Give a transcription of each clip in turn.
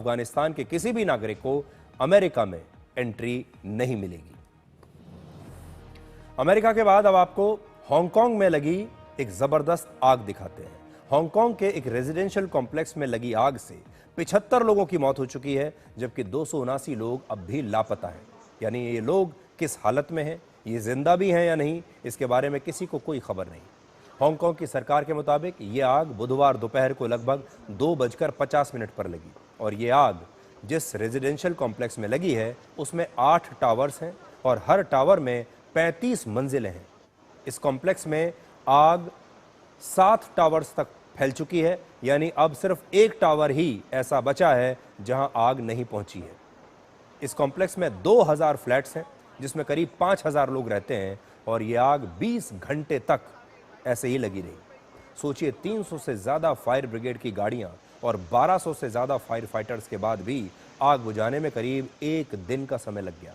अफगानिस्तान के किसी भी नागरिक को अमेरिका में एंट्री नहीं मिलेगी। अमेरिका के बाद अब आपको हांगकांग में लगी एक जबरदस्त आग दिखाते हैं। हांगकांग के एक रेजिडेंशियल कॉम्प्लेक्स में लगी आग से 75 लोगों की मौत हो चुकी है, जबकि 279 लोग अब भी लापता हैं। यानी ये लोग किस हालत में हैं, ये जिंदा भी हैं या नहीं, इसके बारे में किसी को कोई खबर नहीं। हांगकांग की सरकार के मुताबिक ये आग बुधवार दोपहर को लगभग 2:50 पर लगी और ये आग जिस रेजिडेंशियल कॉम्प्लेक्स में लगी है उसमें 8 टावर्स हैं और हर टावर में 35 मंजिलें हैं। इस कॉम्प्लेक्स में आग 7 टावर्स तक फैल चुकी है, यानी अब सिर्फ एक टावर ही ऐसा बचा है जहां आग नहीं पहुंची है। इस कॉम्प्लेक्स में 2000 फ्लैट्स हैं जिसमें करीब 5000 लोग रहते हैं और ये आग 20 घंटे तक ऐसे ही लगी रही। सोचिए, 300 से ज़्यादा फायर ब्रिगेड की गाड़ियां और 1200 से ज़्यादा फायर फाइटर्स के बाद भी आग बुझाने में करीब 1 दिन का समय लग गया।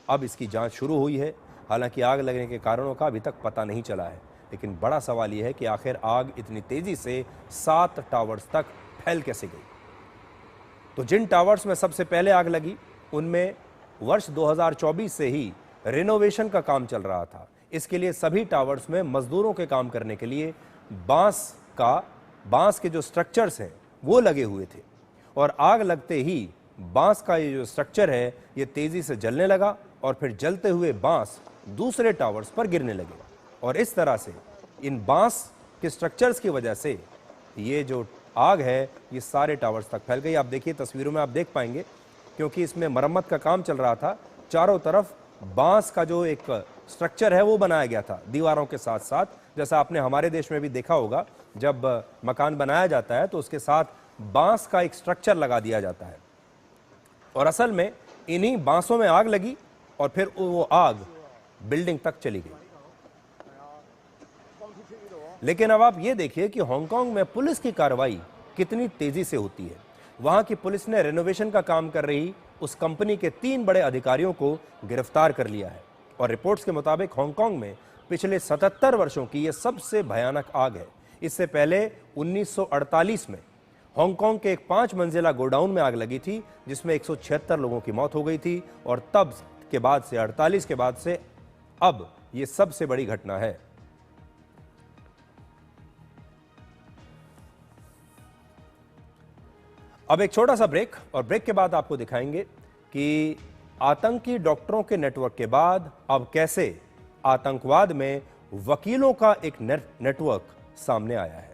अब इसकी जांच शुरू हुई है। हालांकि आग लगने के कारणों का अभी तक पता नहीं चला है, लेकिन बड़ा सवाल यह है कि आखिर आग इतनी तेज़ी से 7 टावर्स तक फैल कैसे गई। तो जिन टावर्स में सबसे पहले आग लगी उनमें वर्ष 2024 से ही रिनोवेशन का काम चल रहा था। इसके लिए सभी टावर्स में मजदूरों के काम करने के लिए बांस के जो स्ट्रक्चर्स हैं वो लगे हुए थे और आग लगते ही बांस का ये जो स्ट्रक्चर है ये तेजी से जलने लगा और फिर जलते हुए बांस दूसरे टावर्स पर गिरने लगे और इस तरह से इन बांस के स्ट्रक्चर्स की वजह से ये जो आग है ये सारे टावर्स तक फैल गई। आप देखिए, तस्वीरों में आप देख पाएंगे, क्योंकि इसमें मरम्मत का काम चल रहा था। चारों तरफ बांस का जो एक स्ट्रक्चर है वो बनाया गया था दीवारों के साथ साथ, जैसा आपने हमारे देश में भी देखा होगा, जब मकान बनाया जाता है तो उसके साथ बांस का एक स्ट्रक्चर लगा दिया जाता है। और असल में इन्हीं बांसों में आग लगी और फिर वो आग बिल्डिंग तक चली गई। लेकिन अब आप ये देखिए कि हांगकांग में पुलिस की कार्रवाई कितनी तेजी से होती है। वहां की पुलिस ने रेनोवेशन का काम कर रही उस कंपनी के 3 बड़े अधिकारियों को गिरफ्तार कर लिया है और रिपोर्ट्स के मुताबिक हांगकांग में पिछले 77 वर्षों की यह सबसे भयानक आग है। इससे पहले 1948 में हांगकांग के एक 5 मंजिला गोडाउन में आग लगी थी जिसमें 176 लोगों की मौत हो गई थी और तब के बाद से 48 के बाद से अब यह सबसे बड़ी घटना है। अब एक छोटा सा ब्रेक और ब्रेक के बाद आपको दिखाएंगे कि आतंकी डॉक्टरों के नेटवर्क के बाद अब कैसे आतंकवाद में वकीलों का एक नेटवर्क सामने आया है।